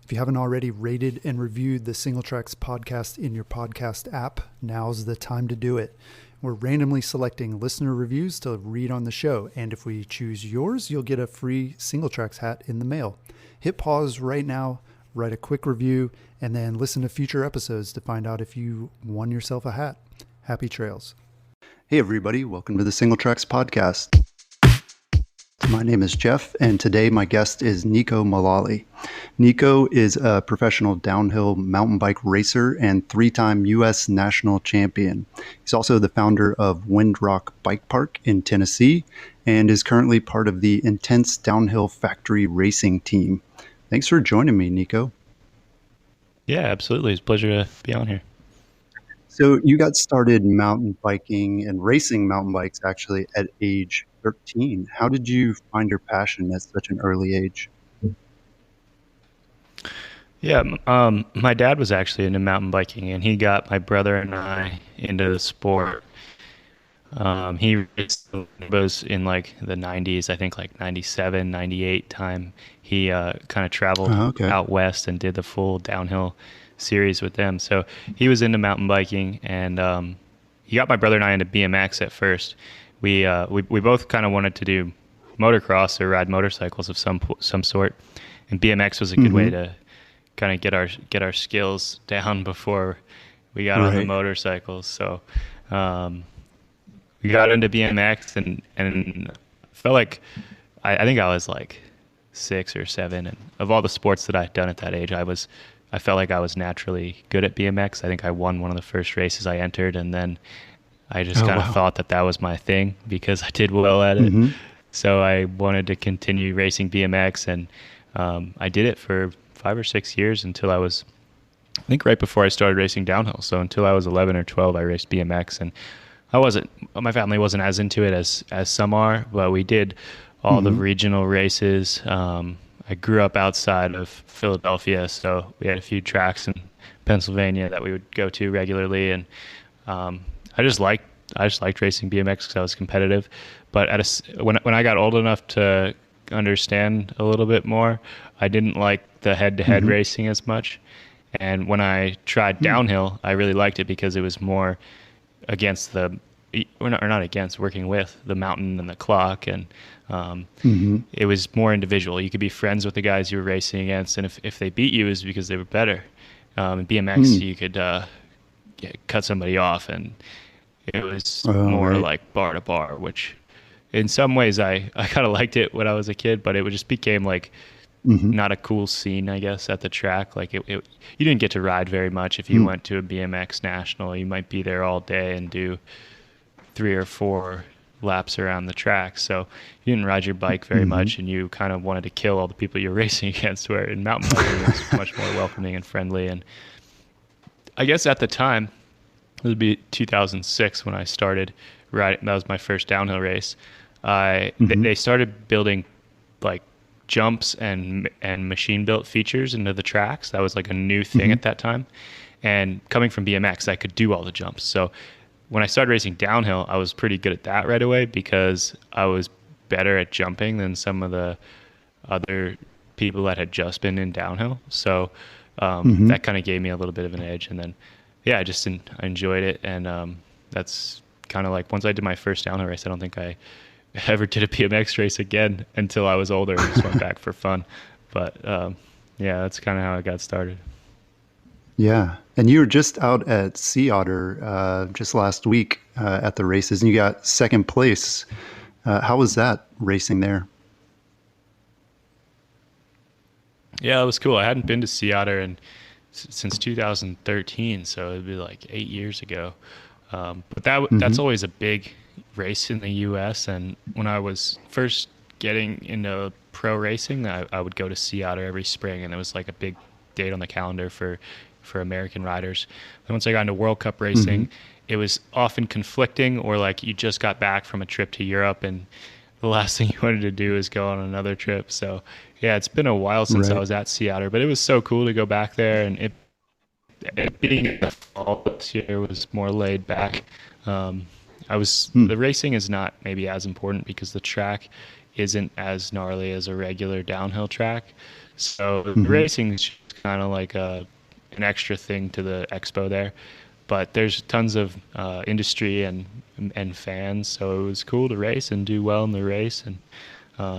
If you haven't already rated and reviewed the Single Tracks podcast in your podcast app, now's the time to do it. We're randomly selecting listener reviews to read on the show, and if we choose yours, you'll get a free Single Tracks hat in the mail. Hit pause right now, write a quick review, and then listen to future episodes to find out if you won yourself a hat. Happy trails. Hey everybody, welcome to the Single Tracks podcast. My name is Jeff, and today my guest is Neko Mulally. Neko is a professional downhill mountain bike racer and three-time U.S. national champion. He's also the founder of Windrock Bike Park in Tennessee and is currently part of the Intense Downhill Factory racing team. Thanks for joining me, Neko. Yeah, absolutely. It's a pleasure to be on here. So you got started mountain biking and racing mountain bikes actually at age 13. How did you find your passion at such an early age? Yeah, my dad was actually into mountain biking, and he got my brother and I into the sport. He was in like the 90s, I think like 97, 98 time. He kind of traveled out west and did the full downhill series with them. So he was into mountain biking, and he got my brother and I into BMX at first. We both kind of wanted to do motocross or ride motorcycles of some sort, and BMX was a good way to kind of get our skills down before we got on the motorcycles. So we got into BMX, and felt like I think I was like 6 or 7, and of all the sports that I'd done at that age, I felt like I was naturally good at BMX. I think I won one of the first races I entered, and then I just kind of thought that was my thing because I did well at it. So I wanted to continue racing BMX, and I did it for 5 or 6 years until I think right before I started racing downhill. So until I was 11 or 12, I raced BMX, and my family wasn't as into it as some are, but we did all the regional races. I grew up outside of Philadelphia, so we had a few tracks in Pennsylvania that we would go to regularly, and I just liked racing BMX because I was competitive. But when I got old enough to understand a little bit more, I didn't like the head-to-head racing as much. And when I tried downhill, I really liked it because it was more against working with the mountain and the clock, and it was more individual. You could be friends with the guys you were racing against, and if they beat you, it was because they were better. In BMX, you could cut somebody off, and it was more like bar to bar, which in some ways I kind of liked it when I was a kid, but it just became like not a cool scene, I guess, at the track. Like you didn't get to ride very much. If you went to a BMX national, you might be there all day and do 3 or 4 laps around the track. So you didn't ride your bike very much, and you kind of wanted to kill all the people you're racing against, where in mountain biking it's much more welcoming and friendly. And I guess at the time, it would be 2006 when I started riding. That was my first downhill race. They started building like jumps and machine built features into the tracks. That was like a new thing at that time. And coming from BMX, I could do all the jumps. So when I started racing downhill, I was pretty good at that right away because I was better at jumping than some of the other people that had just been in downhill. So that kind of gave me a little bit of an edge. And then, I enjoyed it. And that's kind of like once I did my first downhill race, I don't think I ever did a BMX race again until I was older and just went back for fun. But that's kind of how I got started. Yeah. And you were just out at Sea Otter just last week at the races, and you got second place. How was that racing there? Yeah, it was cool. I hadn't been to Sea Otter since 2013, so it'd be like 8 years ago. But that's always a big race in the U.S. And when I was first getting into pro racing, I would go to Sea Otter every spring, and it was like a big date on the calendar for American riders. And once I got into World Cup racing, it was often conflicting, or like you just got back from a trip to Europe and the last thing you wanted to do is go on another trip. So yeah, it's been a while since I was at Sea Otter, but it was so cool to go back there. And it being in the fall this year was more laid back. The racing is not maybe as important because the track isn't as gnarly as a regular downhill track. So the racing is kind of like an extra thing to the expo there. But there's tons of industry and fans, so it was cool to race and do well in the race and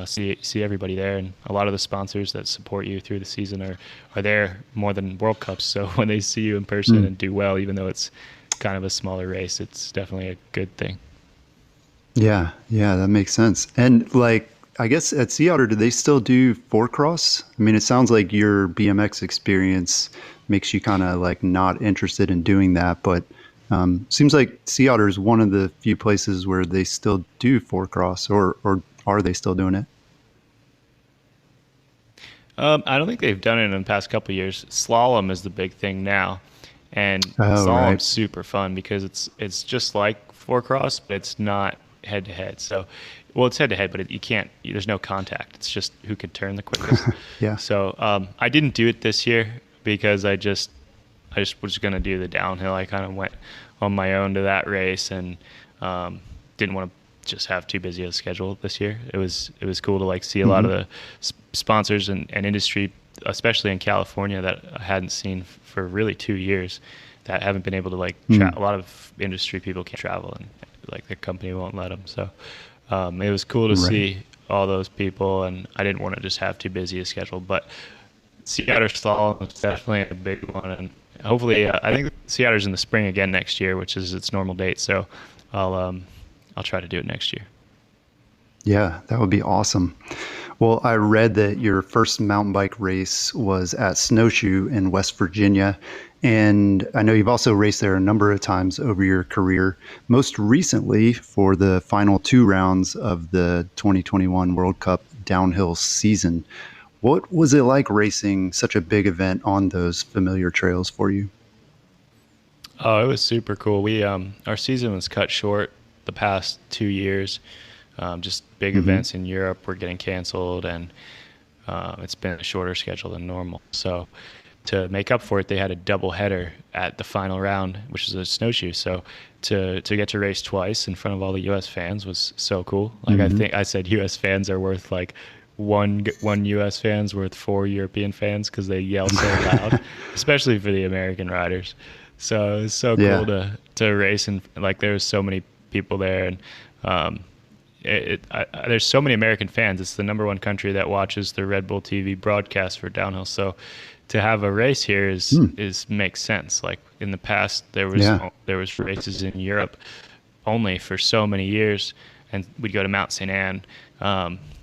see everybody there. And a lot of the sponsors that support you through the season are there more than World Cups. So when they see you in person and do well, even though it's kind of a smaller race, it's definitely a good thing. Yeah, yeah, that makes sense. And like, I guess at Sea Otter, do they still do four cross? I mean, it sounds like your BMX experience makes you kind of like not interested in doing that, but seems like Sea Otter is one of the few places where they still do four cross, or are they still doing it? I don't think they've done it in the past couple of years. Slalom is the big thing now, and Oh, right. slalom's super fun because it's just like four cross, but it's not head to head. So, well, it's head to head, but you can't. There's no contact. It's just who can turn the quickest. Yeah. So I didn't do it this year because I just was going to do the downhill. I kind of went on my own to that race and didn't want to just have too busy a schedule this year. It was cool to like see a lot of the sponsors and industry, especially in California, that I hadn't seen for really 2 years, that haven't been able to like a lot of industry people can't travel and like the company won't let them. So it was cool to Right. see all those people, and I didn't want to just have too busy a schedule. But Seattle Slalom is definitely a big one, and hopefully, I think Seattle's in the spring again next year, which is its normal date. So I'll try to do it next year. Yeah, that would be awesome. Well, I read that your first mountain bike race was at Snowshoe in West Virginia. And I know you've also raced there a number of times over your career, most recently for the final two rounds of the 2021 World Cup downhill season. What was it like racing such a big event on those familiar trails for you? Oh, it was super cool. We our season was cut short the past 2 years. Just big Hmm. events in Europe were getting canceled, and it's been a shorter schedule than normal. So to make up for it, they had a double header at the final round, which is a snowshoe. So to get to race twice in front of all the U.S. fans was so cool. Like I Hmm. think I said, U.S. fans are worth like one U.S. fans worth four European fans because they yell so loud, especially for the American riders. So it was so cool Yeah. to race, and like there was so many people there, and um, there's so many American fans. It's the number one country that watches the Red Bull TV broadcast for downhill. So to have a race here is makes sense. Like in the past, Yeah. there was races in Europe only for so many years, and we'd go to Mount St. Anne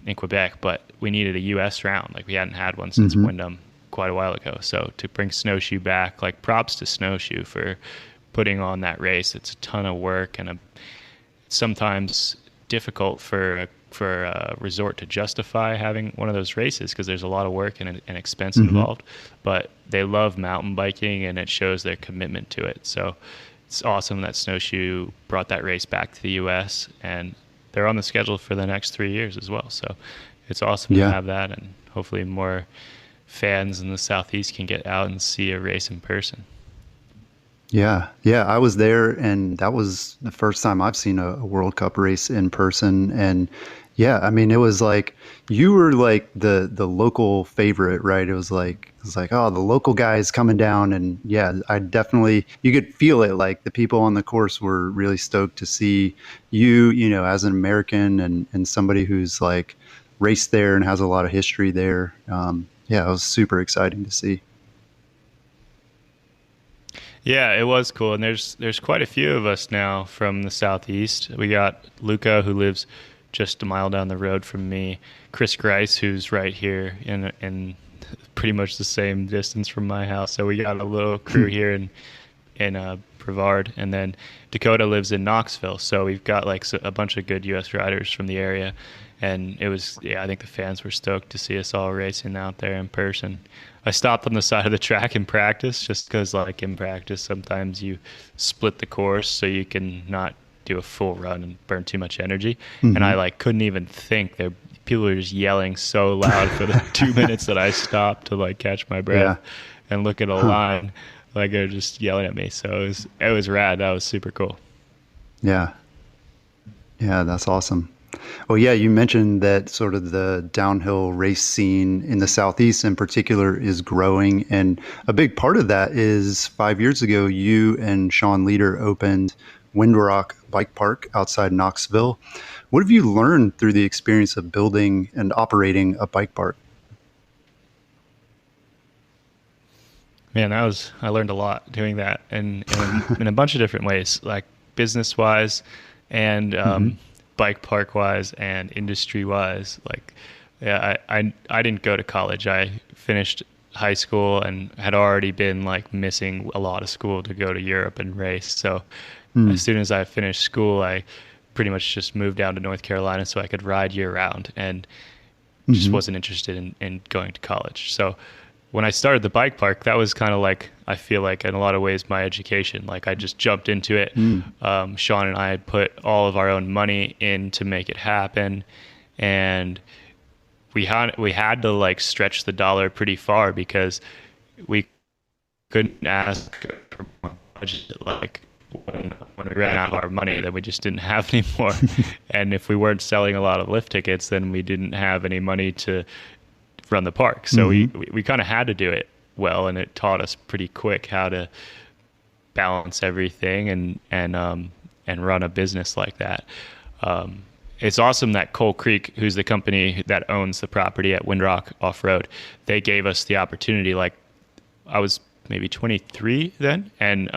in Quebec, but we needed a U.S. round. Like we hadn't had one since Hmm. Wyndham quite a while ago. So to bring Snowshoe back, like props to Snowshoe for putting on that race. It's a ton of work and sometimes difficult for a resort to justify having one of those races because there's a lot of work and expense Hmm. involved. But they love mountain biking, and it shows their commitment to it. So it's awesome that Snowshoe brought that race back to the U.S. and they're on the schedule for the next 3 years as well. So it's awesome to Yeah. have that, and hopefully more fans in the Southeast can get out and see a race in person. Yeah, yeah, I was there, and that was the first time I've seen a World Cup race in person. And yeah, I mean, it was like you were like the local favorite, right? It was like, oh, the local guy is coming down, and yeah, I definitely you could feel it. Like the people on the course were really stoked to see you, as an American and somebody who's like raced there and has a lot of history there. Yeah, it was super exciting to see. Yeah, it was cool, and there's quite a few of us now from the southeast. We got Luca, who lives just a mile down the road from me. Chris Grice, who's right here in pretty much the same distance from my house. So we got a little crew here in Brevard, and then Dakota lives in Knoxville. So we've got like a bunch of good U.S. riders from the area, and it was yeah. I think the fans were stoked to see us all racing out there in person. I stopped on the side of the track in practice just because, like in practice, sometimes you split the course so you can not do a full run and burn too much energy. And I Hmm. like couldn't even think. There, people were just yelling so loud for the 2 minutes that I stopped to like catch my breath Yeah. and look at a Huh. line. Like they're just yelling at me. So it was rad. That was super cool. Yeah. Yeah, that's awesome. Well, yeah, you mentioned that sort of the downhill race scene in the Southeast in particular is growing. And a big part of that is 5 years ago, you and Sean Leader opened Windrock Bike Park outside Knoxville. What have you learned through the experience of building and operating a bike park? Man, I learned a lot doing that, and in a bunch of different ways, like business wise, and bike park wise, and industry wise. Like, yeah, I didn't go to college. I finished high school and had already been like missing a lot of school to go to Europe and race. So as soon as I finished school, I pretty much just moved down to North Carolina so I could ride year round, and just wasn't interested in going to college. So when I started the bike park, that was kind of like, I feel like in a lot of ways, my education. Like I just jumped into it. Sean and I had put all of our own money in to make it happen. And we had to like stretch the dollar pretty far because we couldn't ask for more budget. Like when we ran out of our money, then we just didn't have any more. And if we weren't selling a lot of lift tickets, then we didn't have any money to run the park. So we kind of had to do it well, and it taught us pretty quick how to balance everything and run a business like that. It's awesome that Coal Creek, who's the company that owns the property at Windrock Off-Road, they gave us the opportunity. Like I was maybe 23 then, and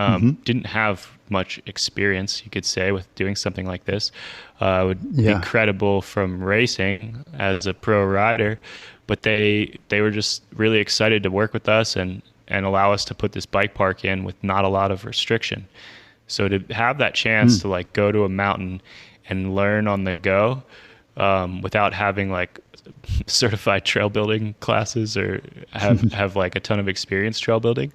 didn't have much experience, you could say, with doing something like this. Would be credible from racing as a pro rider, but they were just really excited to work with us and allow us to put this bike park in with not a lot of restriction. So to have that chance to like go to a mountain and learn on the go, without having like certified trail building classes or have like a ton of experience trail building,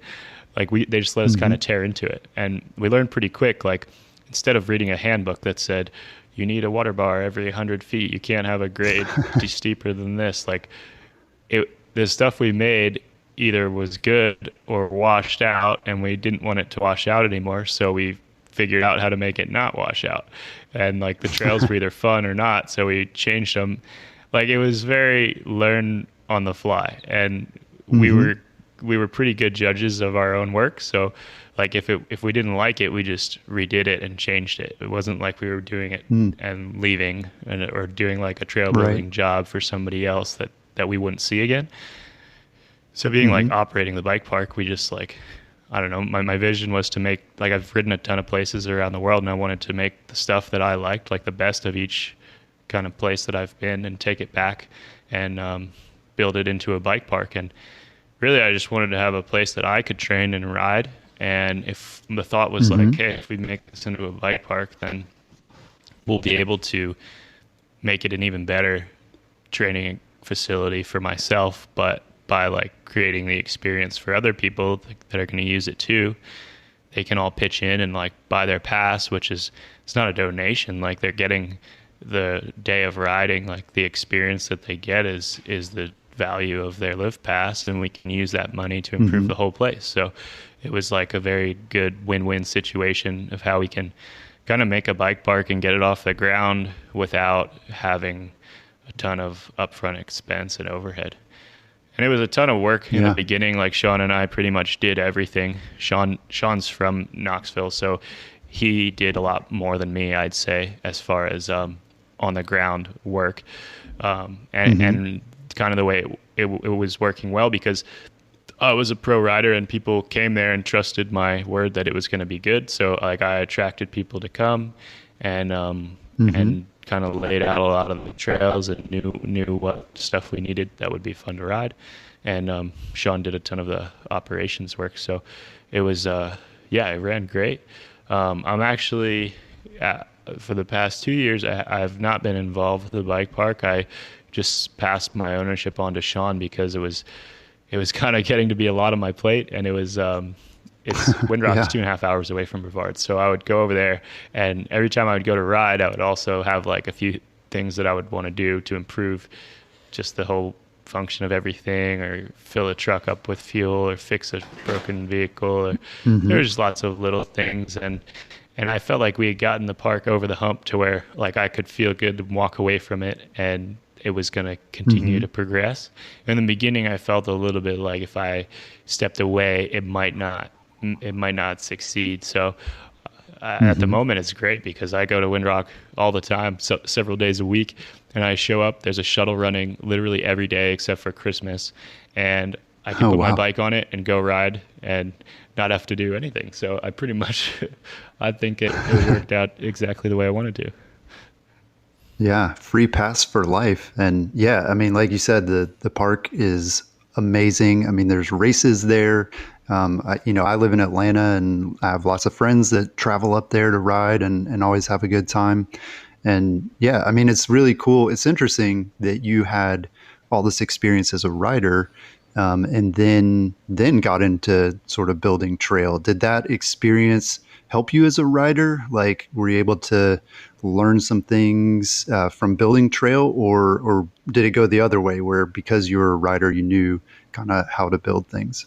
like they just let us kind of tear into it. And we learned pretty quick, like instead of reading a handbook that said, you need a water bar every 100 feet, you can't have a grade steeper than this. Like the stuff we made either was good or washed out, and we didn't want it to wash out anymore. So we figured out how to make it not wash out. And like the trails were either fun or not. So we changed them. Like it was very learn on the fly. And we were pretty good judges of our own work. So like if we didn't like it, we just redid it and changed it. It wasn't like we were doing it and leaving or doing like a trail building job for somebody else that we wouldn't see again. So being like operating the bike park, we just like, I don't know, my vision was to make, like I've ridden a ton of places around the world, and I wanted to make the stuff that I liked, like the best of each kind of place that I've been, and take it back and build it into a bike park. And really I just wanted to have a place that I could train and ride. And if the thought was like, hey, if we make this into a bike park, then we'll be able to make it an even better training facility for myself, but by like creating the experience for other people that are going to use it too. They can all pitch in and like buy their pass, which is, it's not a donation. Like they're getting the day of riding, like the experience that they get is the value of their lift pass, and we can use that money to improve the whole place. So it was like a very good win-win situation of how we can kind of make a bike park and get it off the ground without having a ton of upfront expense and overhead. And it was a ton of work in the beginning. Like Sean and I pretty much did everything. Sean's from Knoxville, so he did a lot more than me, I'd say, as far as on the ground work. And kind of the way it was working well, because I was a pro rider and people came there and trusted my word that it was going to be good. So like I attracted people to come and kind of laid out a lot of the trails and knew what stuff we needed that would be fun to ride. And Sean did a ton of the operations work. So it was, it ran great. I'm actually, for the past 2 years, I've not been involved with the bike park. I just passed my ownership on to Sean because it was kind of getting to be a lot on my plate. And it was, it's Windrock's 2.5 hours away from Brevard. So I would go over there, and every time I would go to ride, I would also have like a few things that I would want to do to improve just the whole function of everything, or fill a truck up with fuel, or fix a broken vehicle, or there's lots of little things. And And I felt like we had gotten the park over the hump to where like I could feel good and walk away from it, and it was going to continue to progress. In the beginning, I felt a little bit like if I stepped away, it might not succeed. So at the moment, it's great because I go to Windrock all the time, so several days a week, and I show up. There's a shuttle running literally every day except for Christmas, and I can put my bike on it and go ride and not have to do anything. So I pretty much, I think it worked out exactly the way I wanted to. Yeah, free pass for life. And yeah, I mean, like you said, the park is amazing. I mean, there's races there. I live in Atlanta, and I have lots of friends that travel up there to ride and always have a good time. And yeah, I mean, it's really cool. It's interesting that you had all this experience as a rider, and then got into sort of building trail. Did that experience help you as a rider? Like, were you able to learn some things from building trail, or did it go the other way, where because you were a rider, you knew kind of how to build things?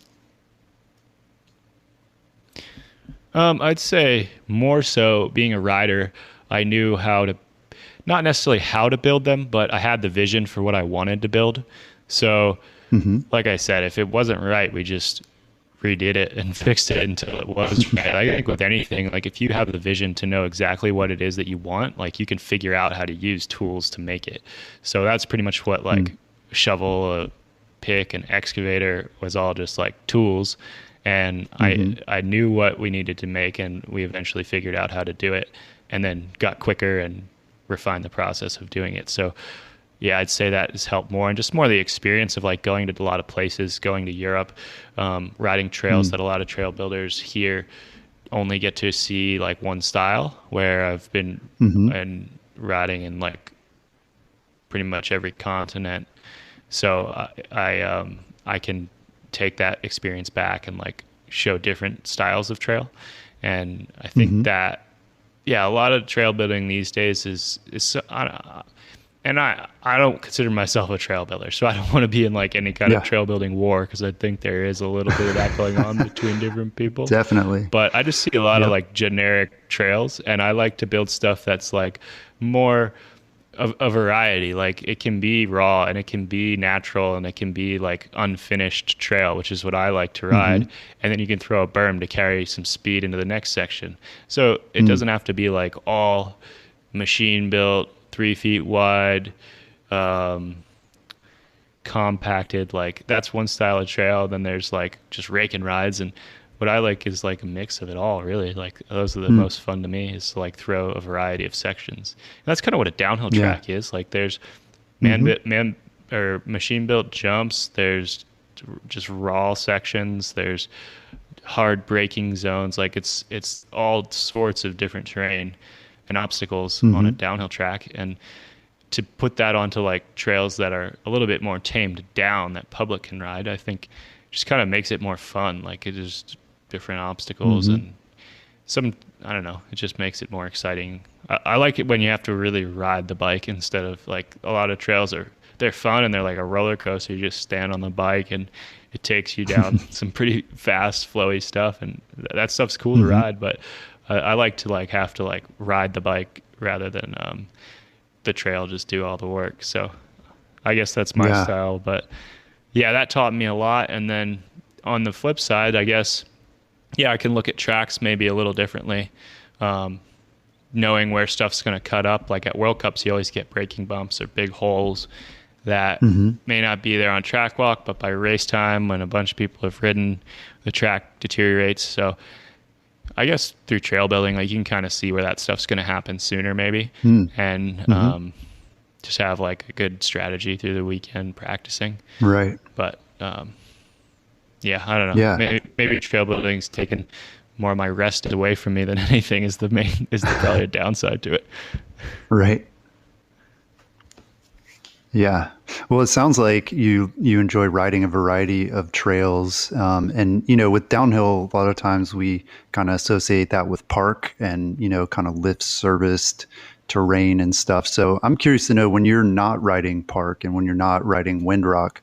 I'd say more so being a rider, I knew how to, not necessarily how to build them, but I had the vision for what I wanted to build. So, like I said, if it wasn't right, we just redid it and fixed it until it was right. I think with anything, like if you have the vision to know exactly what it is that you want, like you can figure out how to use tools to make it. So that's pretty much what like a shovel, a pick, an excavator was all just like tools. And I knew what we needed to make, and we eventually figured out how to do it, and then got quicker and refined the process of doing it. So yeah, I'd say that has helped more, and just more the experience of like going to a lot of places, going to Europe, riding trails that a lot of trail builders here only get to see like one style, where I've been and riding in like pretty much every continent. So I can take that experience back and like show different styles of trail. And I think that, yeah, a lot of trail building these days is and I don't consider myself a trail builder, so I don't want to be in like any kind of trail building war, because I think there is a little bit of that going on between different people. Definitely. But I just see a lot of like generic trails, and I like to build stuff that's like more of a variety. Like it can be raw, and it can be natural, and it can be like unfinished trail, which is what I like to ride. And then you can throw a berm to carry some speed into the next section. So it doesn't have to be like all machine built, 3 feet wide, compacted. Like that's one style of trail. Then there's like just raking rides, and what I like is like a mix of it all, really. Like those are the most fun to me, is to like throw a variety of sections. And that's kind of what a downhill track is. Like there's machine built jumps. There's just raw sections. There's hard braking zones. Like it's all sorts of different terrain and obstacles on a downhill track. And to put that onto like trails that are a little bit more tamed down that public can ride, I think just kind of makes it more fun. Like it is different obstacles and I don't know, it just makes it more exciting. I like it when you have to really ride the bike, instead of like a lot of trails they're fun and they're like a roller coaster. You just stand on the bike and it takes you down some pretty fast, flowy stuff, and that stuff's cool to ride. But I like to like have to like ride the bike rather than the trail just do all the work. So I guess that's my style. But yeah, that taught me a lot. And then on the flip side, I guess, I can look at tracks maybe a little differently, knowing where stuff's going to cut up. Like at World Cups, you always get braking bumps or big holes that may not be there on track walk, but by race time, when a bunch of people have ridden, the track deteriorates. So I guess through trail building, like you can kind of see where that stuff's going to happen sooner maybe, and just have like a good strategy through the weekend practicing. Right. But yeah, I don't know. Yeah. Maybe trail building's taken more of my rest away from me than anything is probably a downside to it. Right. Yeah. Well, it sounds like you enjoy riding a variety of trails. And, with downhill, a lot of times we kind of associate that with park and, kind of lift serviced terrain and stuff. So I'm curious to know, when you're not riding park and when you're not riding Windrock,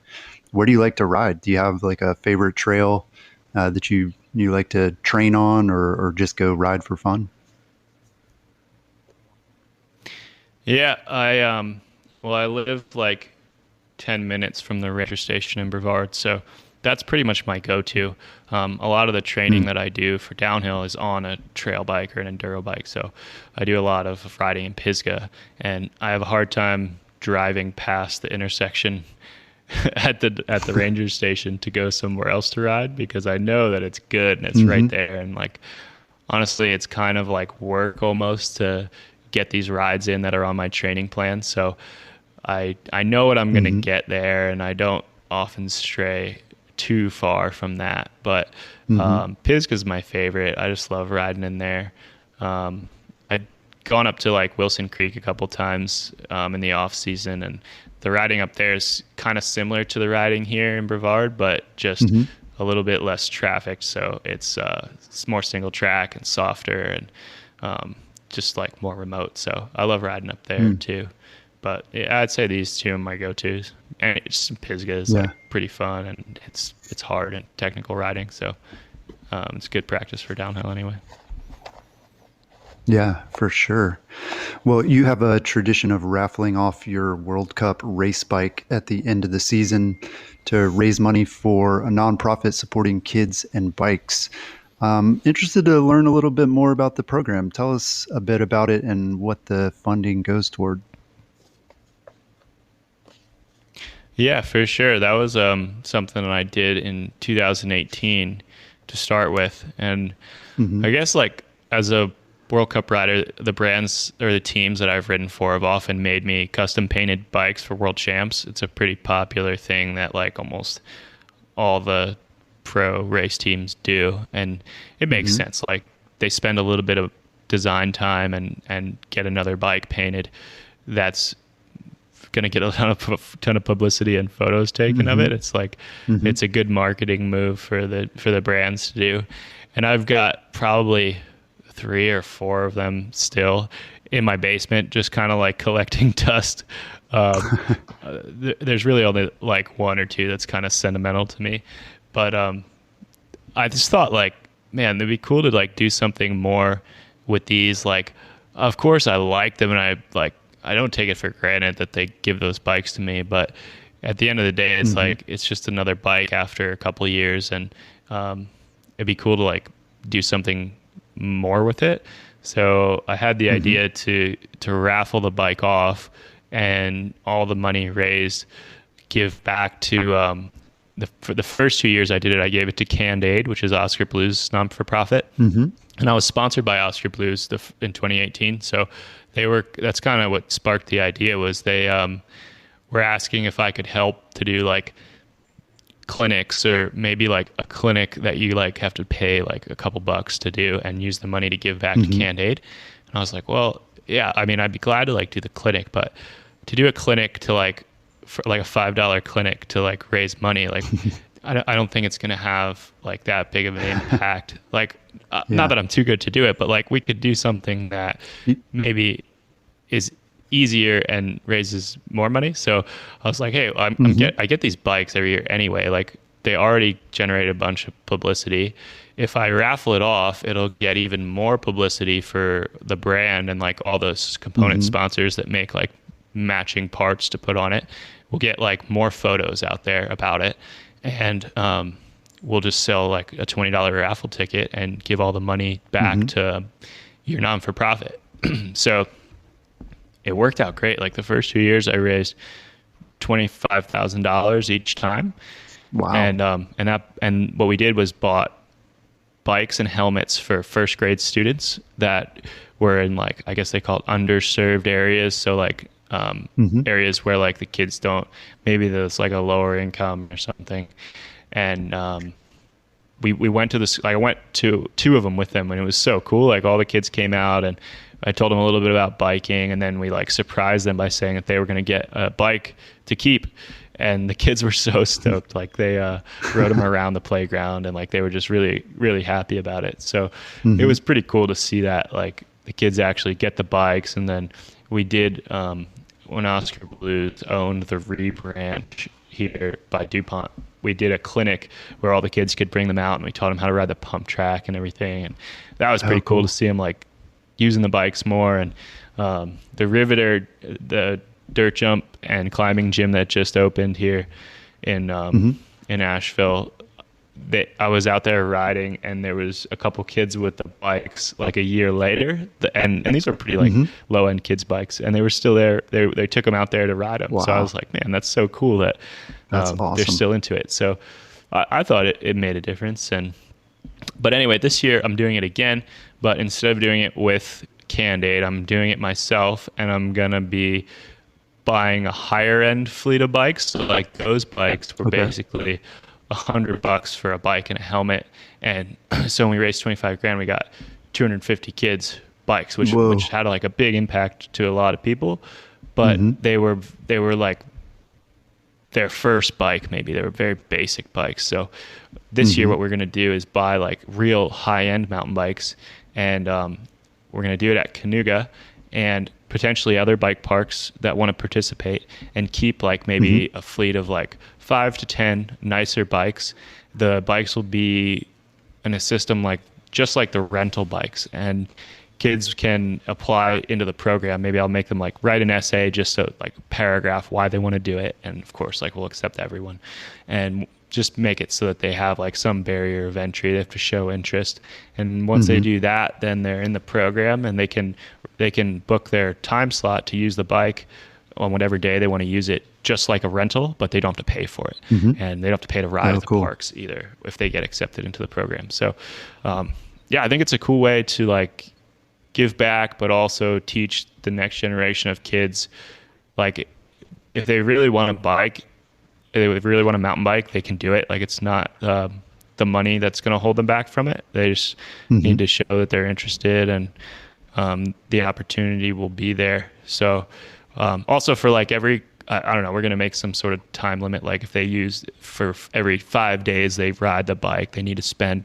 where do you like to ride? Do you have like a favorite trail that you like to train on, or just go ride for fun? Yeah, well, I live like 10 minutes from the ranger station in Brevard, so that's pretty much my go-to. A lot of the training Mm. that I do for downhill is on a trail bike or an enduro bike, so I do a lot of riding in Pisgah, and I have a hard time driving past the intersection at the ranger station to go somewhere else to ride because I know that it's good and it's Mm-hmm. right there, and like honestly, it's kind of like work almost to get these rides in that are on my training plan. So I know what I'm going to Mm-hmm. get there, and I don't often stray too far from that. But Mm-hmm. Pisgah's my favorite. I just love riding in there. I'd gone up to like Wilson Creek a couple times in the off season, and the riding up there is kind of similar to the riding here in Brevard, but just Mm-hmm. a little bit less traffic. So it's more single track and softer, and just like more remote. So I love riding up there Mm. too. But yeah, I'd say these two are my go-tos. And it's, Pisgah is Yeah. like pretty fun, and it's hard and technical riding. So it's good practice for downhill anyway. Yeah, for sure. Well, you have a tradition of raffling off your World Cup race bike at the end of the season to raise money for a nonprofit supporting kids and bikes. Interested to learn a little bit more about the program. Tell us a bit about it and what the funding goes toward. Yeah, for sure. That was something that I did in 2018 to start with. And Mm-hmm. I guess like as a World Cup rider, the brands or the teams that I've ridden for have often made me custom painted bikes for world champs. It's a pretty popular thing that like almost all the pro race teams do. And it makes Mm-hmm. sense. Like they spend a little bit of design time and get another bike painted that's going to get a ton of publicity and photos taken of Mm-hmm. it. It's like Mm-hmm. it's a good marketing move for the brands to do. And I've got probably 3 or 4 of them still in my basement, just kind of like collecting dust. There's really only like 1 or 2 that's kind of sentimental to me, but I just thought like, man, it'd be cool to like do something more with these. Like, of course I like them, and I don't take it for granted that they give those bikes to me, but at the end of the day, it's Mm-hmm. like it's just another bike after a couple years, and it'd be cool to like do something more with it. So I had the Mm-hmm. idea to raffle the bike off, and all the money raised give back to for the first 2 years I did it, I gave it to Canned Aid, which is Oscar Blues non for profit, Mm-hmm. and I was sponsored by Oscar Blues in 2018. So that's kind of what sparked the idea. Was they were asking if I could help to do like clinics, or maybe like a clinic that you like have to pay like a couple bucks to do and use the money to give back to Mm-hmm. Canned Aid. And I was like, well, yeah, I mean, I'd be glad to like do the clinic, but to do a clinic to like for like a $5 clinic to like raise money, like I don't think it's gonna have like that big of an impact. Like Yeah. not that I'm too good to do it, but like we could do something that Y- maybe is easier and raises more money. So I was like, hey, Mm-hmm. I get these bikes every year anyway. Like they already generate a bunch of publicity. If I raffle it off, it'll get even more publicity for the brand and like all those component Mm-hmm. sponsors that make like matching parts to put on it. We'll get like more photos out there about it, and we'll just sell like a $20 raffle ticket and give all the money back Mm-hmm. to your non for profit. So it worked out great. Like the first 2 years, I raised $25,000 each time, Wow. and what we did was bought bikes and helmets for first grade students that were in like, I guess they call it underserved areas. So like Mm-hmm. areas where like the kids don't, maybe there's like a lower income or something. And we went to this, like I went to 2 of them with them, and it was so cool. Like all the kids came out, and I told them a little bit about biking, and then we like surprised them by saying that they were going to get a bike to keep. And the kids were so stoked. Like they rode them around the playground, and like they were just really, really happy about it. So it Mm-hmm. was pretty cool to see that like the kids actually get the bikes. And then we did, when Oscar Blues owned the rebrand here by DuPont, we did a clinic where all the kids could bring them out, and we taught them how to ride the pump track and everything. And that was Oh, pretty cool cool. to see them like using the bikes more. And the Riveter, the dirt jump and climbing gym that just opened here in Asheville, I was out there riding, and there was a couple kids with the bikes like a year later, and these are pretty like low end kids bikes, and they were still there. They took them out there to ride them. Wow. So I was like, man, that's so cool that awesome. They're still into it. So I thought it made a difference. But anyway, this year I'm doing it again, but instead of doing it with Candid, I'm doing it myself, and I'm gonna be buying a higher end fleet of bikes. So like those bikes were basically $100 for a bike and a helmet. And so when we raised 25 grand, we got 250 kids bikes, which had like a big impact to a lot of people, but they were like their first bike. Maybe they were very basic bikes. So this year, what we're going to do is buy like real high end mountain bikes, and we're going to do it at Canuga and potentially other bike parks that want to participate, and keep like maybe a fleet of like 5 to 10 nicer bikes. The bikes will be in a system like just like the rental bikes, and kids can apply into the program. Maybe I'll make them like write an essay, just so like a paragraph why they want to do it, and of course like we'll accept everyone, and just make it so that they have like some barrier of entry. They have to show interest, and once they do that, then they're in the program, and they can book their time slot to use the bike on whatever day they want to use it, just like a rental, but they don't have to pay for it. And they don't have to pay to ride at the parks either if they get accepted into the program. So yeah, I think it's a cool way to like give back, but also teach the next generation of kids, like if they really want a bike, if they really want a mountain bike, they can do it. Like it's not the money that's going to hold them back from it. They just need to show that they're interested, and the opportunity will be there. So also for like every, I don't know, we're going to make some sort of time limit. Like if they use for every 5 days they ride the bike, they need to spend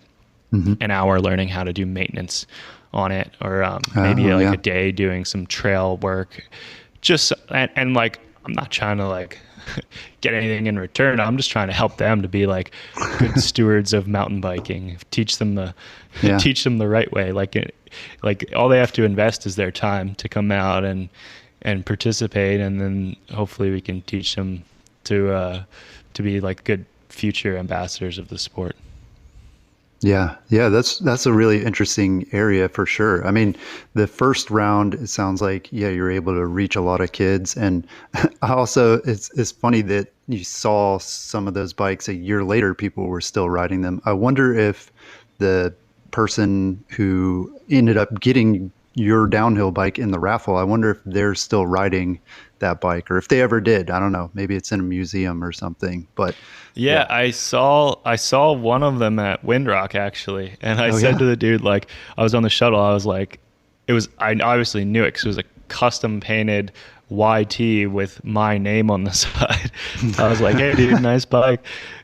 an hour learning how to do maintenance on it, or maybe a day doing some trail work. Just, and like, I'm not trying to like get anything in return. I'm just trying to help them to be like good stewards of mountain biking, teach them the right way. Like all they have to invest is their time to come out and participate, and then hopefully we can teach them to be like good future ambassadors of the sport. Yeah, that's a really interesting area for sure. I mean, the first round, it sounds like, you're able to reach a lot of kids. And also, it's funny that you saw some of those bikes a year later, people were still riding them. I wonder if the person who ended up getting your downhill bike in the raffle, I wonder if they're still riding that bike, or if they ever did. I don't know. Maybe it's in a museum or something. But yeah. I saw one of them at Windrock actually, and I said to the dude, like, I was on the shuttle, I was like, I obviously knew it because it was a custom painted YT with my name on the side. I was like, hey dude, nice bike.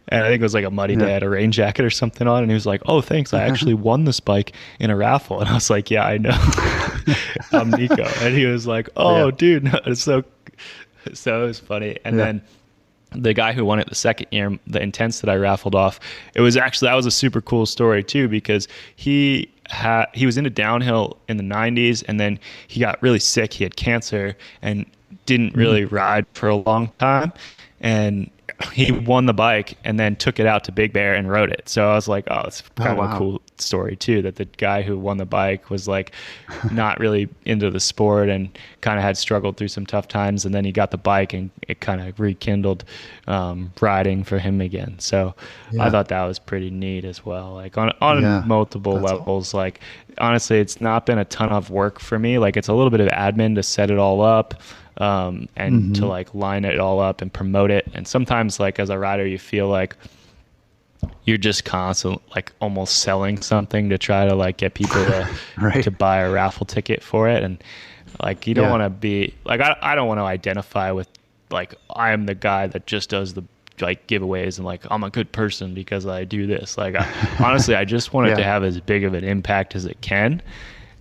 And I think it was like a muddy day, I had a rain jacket or something on, and he was like, oh thanks, I actually won this bike in a raffle. And I was like, yeah, I know. I'm Nico. And he was like, oh dude, no, it's so it was funny. And then the guy who won it the second year, the Intense that I raffled off, that was a super cool story too, because he was into downhill in the 90s, and then he got really sick. He had cancer and didn't really ride for a long time, and he won the bike and then took it out to Big Bear and rode it. So I was like, oh, it's kind of a cool story too, that the guy who won the bike was like not really into the sport and kind of had struggled through some tough times, and then he got the bike and it kind of rekindled riding for him again. So I thought that was pretty neat as well, like on multiple levels. Like honestly, it's not been a ton of work for me. Like it's a little bit of admin to set it all up, and to like line it all up and promote it. And sometimes like as a rider, you feel like you're just constantly like almost selling something to try to like get people to to buy a raffle ticket for it. And like you don't want to be like, I don't want to identify with like I am the guy that just does the like giveaways and like I'm a good person because I do this. Like honestly, I just want it to have as big of an impact as it can.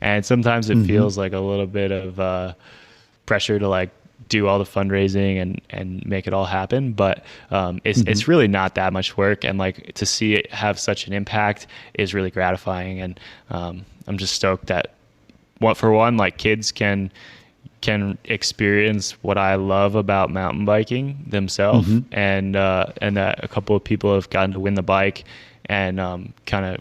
And sometimes it feels like a little bit of pressure to like do all the fundraising and make it all happen, but it's really not that much work, and like to see it have such an impact is really gratifying. And I'm just stoked that for one, like kids can experience what I love about mountain biking themselves, and that a couple of people have gotten to win the bike, and kind of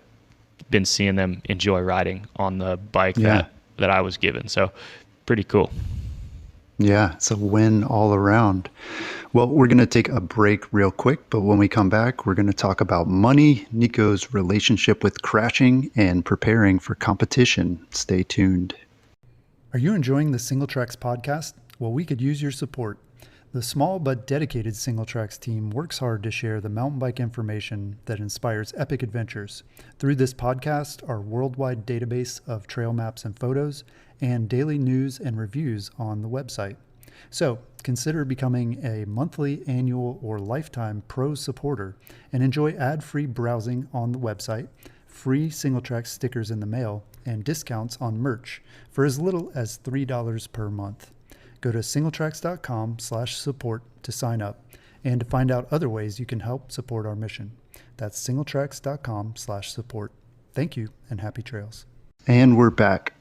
been seeing them enjoy riding on the bike that I was given. So pretty cool. Yeah, it's a win all around. Well, we're going to take a break real quick, but when we come back, we're going to talk about money, Neko's relationship with crashing, and preparing for competition. Stay tuned. Are you enjoying the Single Tracks podcast? Well, we could use your support. The small but dedicated Single Tracks team works hard to share the mountain bike information that inspires epic adventures. Through this podcast, our worldwide database of trail maps and photos, and daily news and reviews on the website. So consider becoming a monthly, annual, or lifetime pro supporter and enjoy ad-free browsing on the website, free Single Tracks stickers in the mail, and discounts on merch for as little as $3 per month. Go to singletracks.com/support to sign up and to find out other ways you can help support our mission. That's singletracks.com/support. Thank you and happy trails. And we're back.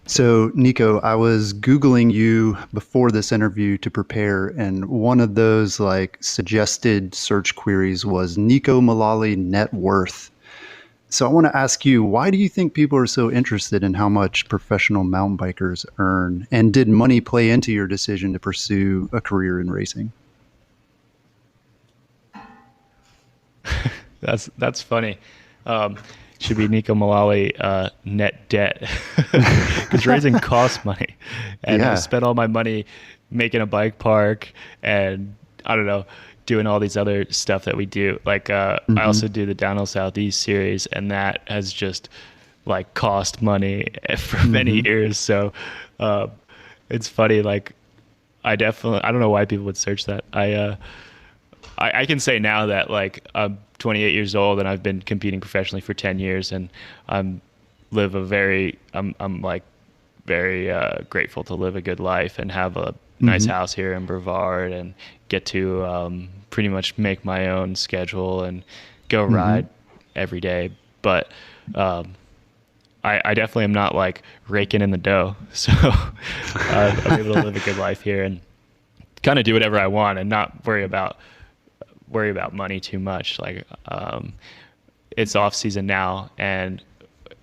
So, Neko, I was Googling you before this interview to prepare, and one of those like suggested search queries was Neko Mulally net worth. So I want to ask you, why do you think people are so interested in how much professional mountain bikers earn? And did money play into your decision to pursue a career in racing? That's funny. Should be Neko Mulally net debt, because racing costs money, and I spent all my money making a bike park, and I don't know, doing all these other stuff that we do. Like I also do the Downhill Southeast series, and that has just like cost money for many years. So it's funny. Like I don't know why people would search that. I can say now that like I'm 28 years old and I've been competing professionally for 10 years, and I'm very grateful to live a good life and have a nice house here in Brevard, and get to pretty much make my own schedule and go ride every day. But I definitely am not like raking in the dough. So I'm able to live a good life here and kind of do whatever I want and not worry about money too much. Like it's off season now, and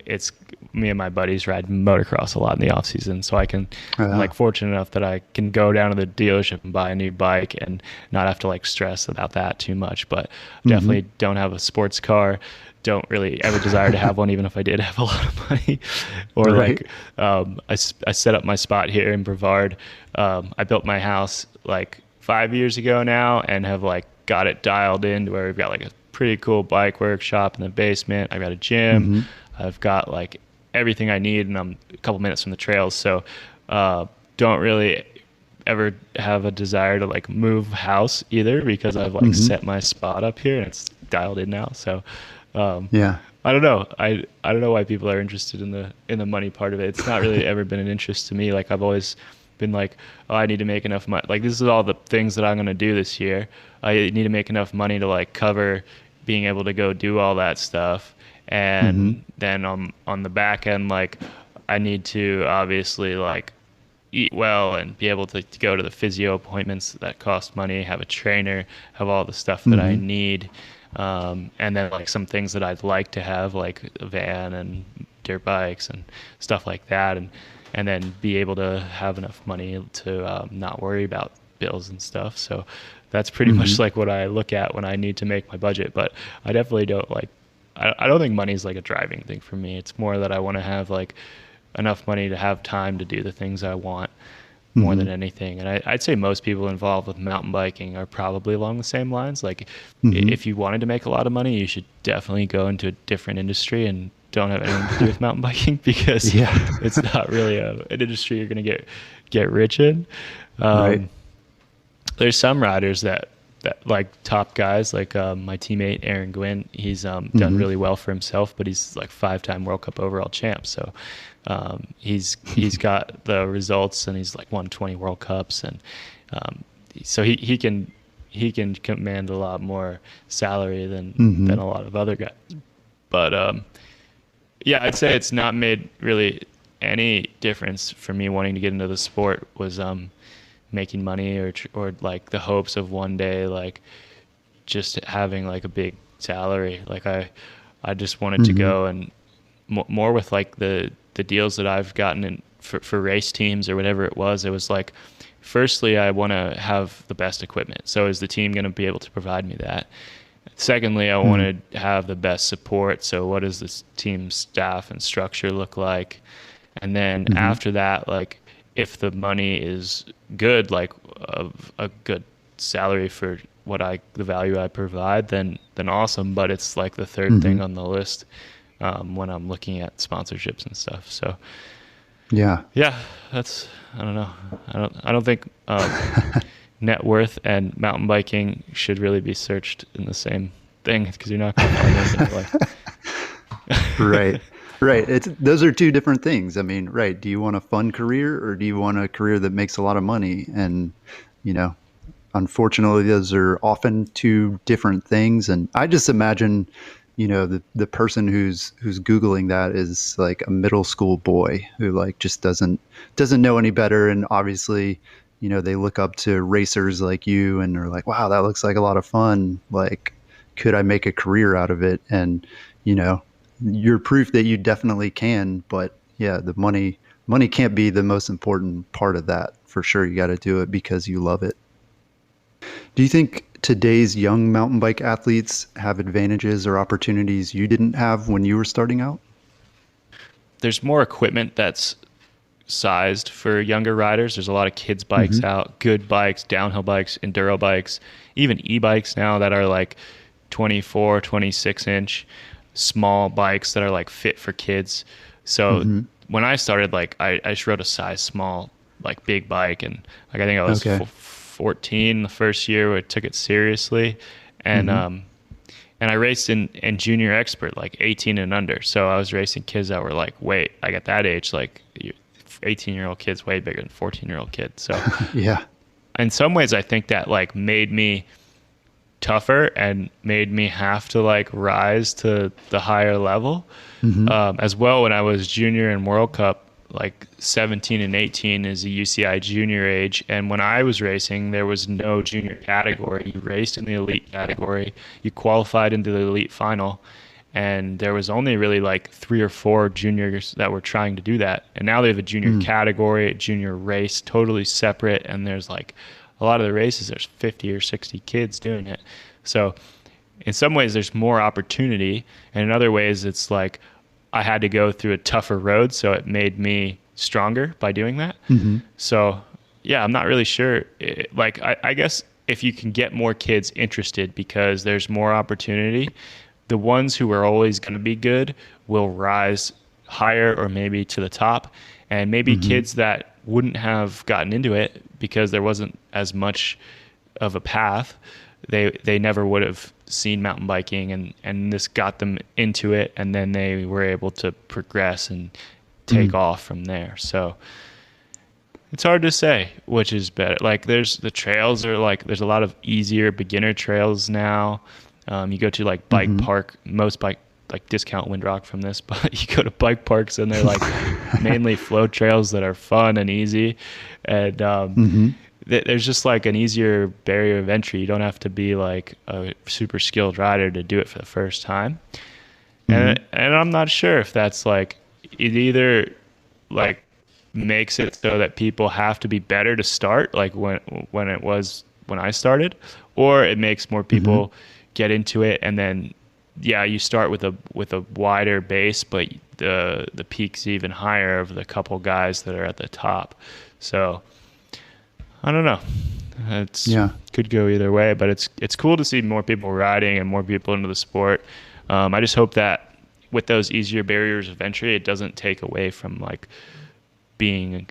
it's me and my buddies ride motocross a lot in the off season, so I'm like fortunate enough that I can go down to the dealership and buy a new bike and not have to like stress about that too much. But definitely don't have a sports car, don't really ever desire to have one, even if I did have a lot of money. Or like I set up my spot here in Brevard. I built my house like 5 years ago now, and have like got it dialed in to where we've got like a pretty cool bike workshop in the basement. I've got a gym. I've got like everything I need, and I'm a couple minutes from the trails. So don't really ever have a desire to like move house either, because I've like set my spot up here and it's dialed in now. So I don't know. I don't know why people are interested in the money part of it. It's not really ever been an interest to me. Like I've always been like, oh, I need to make enough money. Like this is all the things that I'm going to do this year. I need to make enough money to like cover being able to go do all that stuff. And then on the back end, like I need to obviously like eat well and be able to go to the physio appointments that cost money, have a trainer, have all the stuff that I need. And then like some things that I'd like to have, like a van and dirt bikes and stuff like that. And then be able to have enough money to not worry about bills and stuff. So that's pretty much like what I look at when I need to make my budget. But I definitely don't like, I don't think money's like a driving thing for me. It's more that I want to have like enough money to have time to do the things I want more than anything. And I'd say most people involved with mountain biking are probably along the same lines. Like if you wanted to make a lot of money, you should definitely go into a different industry and don't have anything to do with mountain biking, because it's not really an industry you're going to get rich in. There's some riders that like top guys, like my teammate Aaron Gwynn, he's done really well for himself, but he's like 5-time World Cup overall champ. So he's got the results, and he's like won 20 World Cups, and so he can command a lot more salary than a lot of other guys. But yeah, I'd say it's not made really any difference for me wanting to get into the sport was making money or like the hopes of one day like just having like a big salary. Like I just wanted to go and more with like the deals that I've gotten in for race teams or whatever it was. It was like, firstly, I want to have the best equipment. So is the team going to be able to provide me that? Secondly, I want to have the best support. So what does this team staff and structure look like? And then after that, like if the money is good, like a good salary for the value I provide, then awesome. But it's like the third thing on the list when I'm looking at sponsorships and stuff. So yeah, that's, I don't know. I don't think net worth and mountain biking should really be searched in the same thing, because you're not going to find anything like. Right. Those are two different things. I mean, right. Do you want a fun career or do you want a career that makes a lot of money? And, unfortunately, those are often two different things. And I just imagine, the person who's Googling that is like a middle school boy who like just doesn't know any better. And obviously, they look up to racers like you and are like, wow, that looks like a lot of fun. Like, could I make a career out of it? And, you're proof that you definitely can, but yeah, the money can't be the most important part of that for sure. You got to do it because you love it. Do you think today's young mountain bike athletes have advantages or opportunities you didn't have when you were starting out? There's more equipment that's sized for younger riders. There's a lot of kids bikes out, good bikes, downhill bikes, enduro bikes, even e-bikes now that are like 24, 26 inch small bikes that are like fit for kids. So when I started, like I just rode a size small, like big bike. And like, I think I was 14 the first year where I took it seriously. And, and I raced in junior expert, like 18 and under. So I was racing kids that were like, wait, like at that age, like 18-year-old kids way bigger than 14-year-old kids. So yeah, in some ways I think that like made me tougher and made me have to like rise to the higher level. As well, when I was junior in World Cup, like 17 and 18 is a UCI junior age. And when I was racing, there was no junior category. You raced in the elite category. You qualified into the elite final. And there was only really like 3 or 4 juniors that were trying to do that. And now they have a junior category, a junior race, totally separate. And there's like a lot of the races, there's 50 or 60 kids doing it. So in some ways there's more opportunity. And in other ways it's like I had to go through a tougher road. So it made me stronger by doing that. So yeah, I'm not really sure. I guess if you can get more kids interested because there's more opportunity, the ones who are always going to be good will rise higher or maybe to the top. And maybe kids that wouldn't have gotten into it because there wasn't as much of a path, they never would have seen mountain biking, and this got them into it, and then they were able to progress and take off from there. So it's hard to say which is better. Like the trails are like, there's a lot of easier beginner trails now. You go to like bike park, most bike, like discount Windrock from this, but you go to bike parks and they're like mainly flow trails that are fun and easy. And there's just like an easier barrier of entry. You don't have to be like a super skilled rider to do it for the first time. And I'm not sure if that's like, it either like makes it so that people have to be better to start, like when I started, or it makes more people get into it, and then you start with a wider base, but the peak's even higher of the couple guys that are at the top. So I don't know. Could go either way, but it's cool to see more people riding and more people into the sport. I just hope that with those easier barriers of entry, it doesn't take away from like being,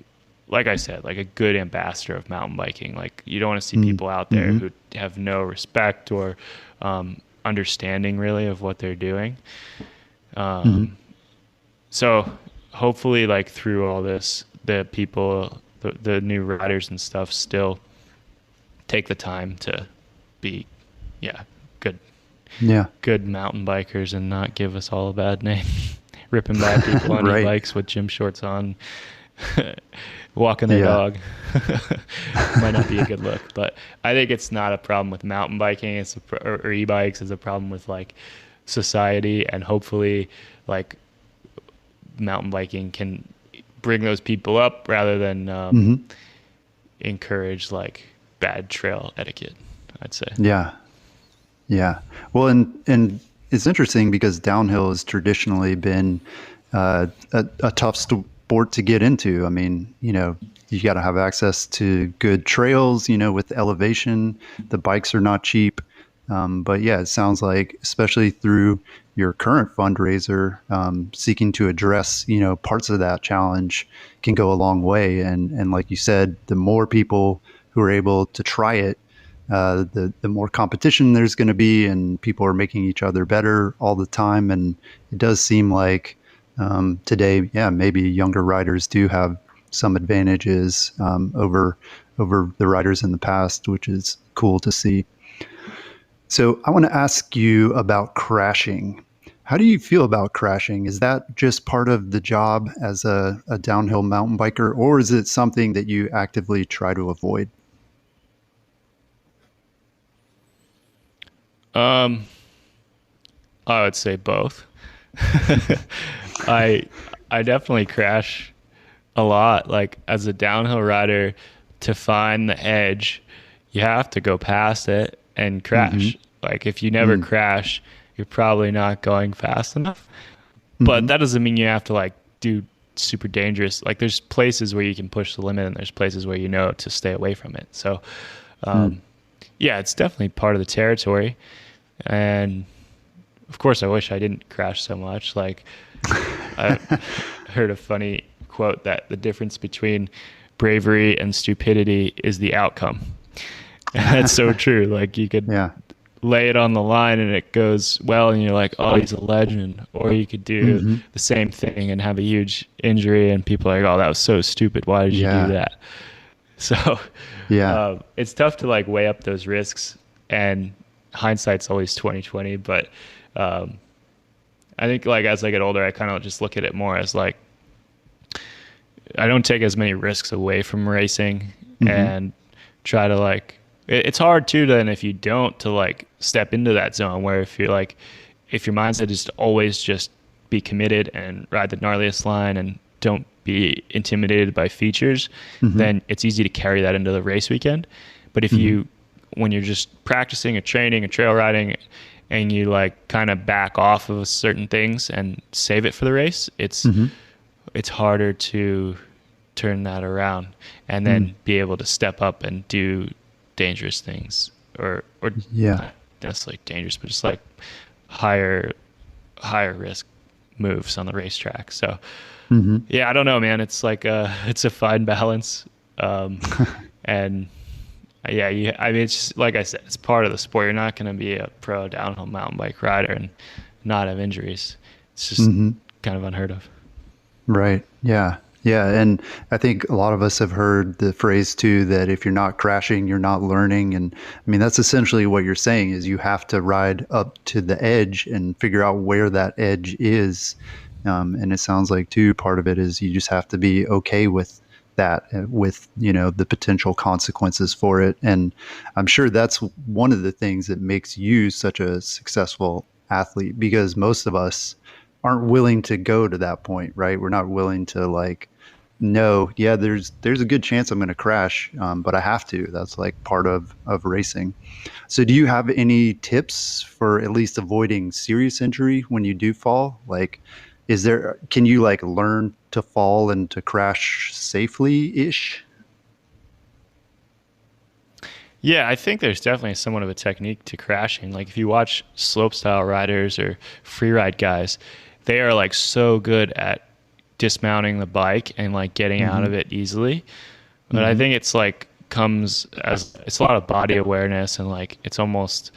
like I said, like a good ambassador of mountain biking. Like you don't want to see people out there who have no respect or understanding really of what they're doing. So hopefully like through all this, the people, the new riders and stuff still take the time to be, good mountain bikers and not give us all a bad name. ripping by people on Right. e-bikes with gym shorts on, walking their dog. Might not be a good look, but I think it's not a problem with mountain biking. Or e-bikes. It's a problem with like society, and hopefully like mountain biking can bring those people up rather than encourage like bad trail etiquette, I'd say. Yeah. Yeah. Well, and it's interesting because downhill has traditionally been a tough sport to get into. I mean, you got to have access to good trails, with elevation. The bikes are not cheap. But yeah, it sounds like, especially through your current fundraiser, seeking to address, parts of that challenge can go a long way. And like you said, the more people who are able to try it, the more competition there's going to be, and people are making each other better all the time. And it does seem like today, yeah, maybe younger riders do have some advantages over the riders in the past, which is cool to see. So I want to ask you about crashing. How do you feel about crashing? Is that just part of the job as a downhill mountain biker, or is it something that you actively try to avoid? I would say both. I definitely crash a lot. Like as a downhill rider, to find the edge, you have to go past it and crash. Like if you never crash, you're probably not going fast enough. But that doesn't mean you have to like do super dangerous. Like there's places where you can push the limit, and there's places where to stay away from it. So yeah, it's definitely part of the territory. And of course, I wish I didn't crash so much. Like I heard a funny quote that the difference between bravery and stupidity is the outcome. And that's so true. Like you could lay it on the line and it goes well, and you're like, oh, he's a legend. Or you could do the same thing and have a huge injury, and people are like, oh, that was so stupid. Why did you do that? So it's tough to like weigh up those risks, and hindsight's always 20/20. But I think like as I get older, I kind of just look at it more as like, I don't take as many risks away from racing and try to like, it's hard too then if you don't to like step into that zone where if your mindset is to always just be committed and ride the gnarliest line and don't be intimidated by features, then it's easy to carry that into the race weekend. But if when you're just practicing or training or trail riding and you like kind of back off of certain things and save it for the race, it's harder to turn that around and then be able to step up and do dangerous things or not necessarily dangerous, but just like higher risk moves on the racetrack. So yeah, I don't know, man. It's like it's a fine balance. And yeah, I mean, it's just, like I said, it's part of the sport. You're not going to be a pro downhill mountain bike rider and not have injuries. It's just kind of unheard of. Right. Yeah. Yeah. And I think a lot of us have heard the phrase too, that if you're not crashing, you're not learning. And I mean, that's essentially what you're saying is you have to ride up to the edge and figure out where that edge is. And it sounds like too, part of it is you just have to be okay with that, with, the potential consequences for it. And I'm sure that's one of the things that makes you such a successful athlete, because most of us aren't willing to go to that point, right? We're not willing to like, no, yeah, there's a good chance I'm going to crash, but I have to. That's like part of racing. So do you have any tips for at least avoiding serious injury when you do fall? Like, can you like learn to fall and to crash safely-ish? Yeah, I think there's definitely somewhat of a technique to crashing. Like if you watch slopestyle riders or freeride guys, they are like so good at dismounting the bike and like getting out of it easily. But I think it's like it's a lot of body awareness, and like it's almost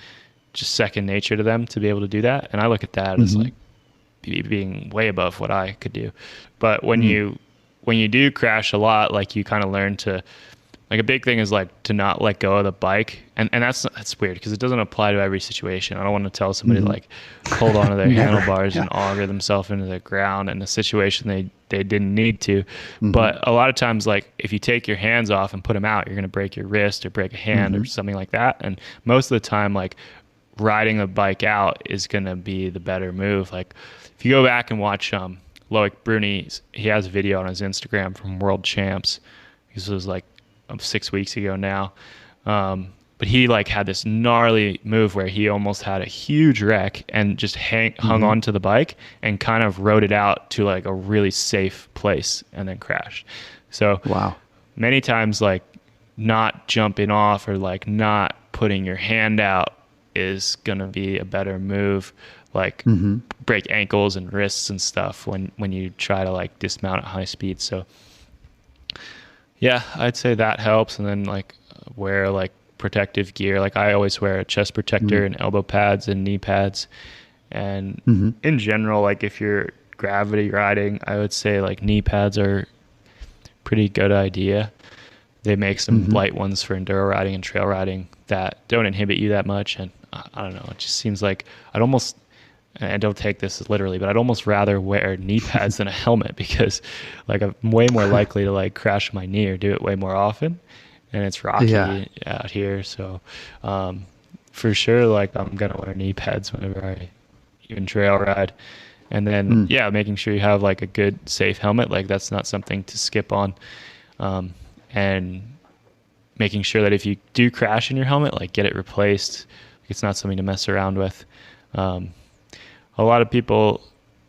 just second nature to them to be able to do that. And I look at that as like being way above what I could do. But when you do crash a lot, like you kind of learn to like a big thing is like to not let go of the bike. And that's weird because it doesn't apply to every situation. I don't want to tell somebody like hold on to their handlebars and auger themselves into the ground in a situation they didn't need to. But a lot of times, like if you take your hands off and put them out, you're going to break your wrist or break a hand or something like that. And most of the time, like riding the bike out is going to be the better move. Like if you go back and watch Loic Bruni, he has a video on his Instagram from World Champs. This was like 6 weeks ago now. But he like had this gnarly move where he almost had a huge wreck and just hung onto the bike and kind of rode it out to like a really safe place and then crashed. So many times like not jumping off or like not putting your hand out is going to be a better move. Like break ankles and wrists and stuff when you try to like dismount at high speed. So yeah, I'd say that helps. And then like wear like protective gear. Like I always wear a chest protector and elbow pads and knee pads. And in general, like if you're gravity riding, I would say like knee pads are pretty good idea. They make some light ones for enduro riding and trail riding that don't inhibit you that much. And I don't know, it just seems like and don't take this literally, but I'd almost rather wear knee pads than a helmet because like I'm way more likely to like crash my knee or do it way more often. And it's rocky out here. So for sure, like I'm going to wear knee pads whenever I even trail ride. And then, making sure you have like a good safe helmet. Like that's not something to skip on. And making sure that if you do crash in your helmet, like get it replaced. It's not something to mess around with. A lot of people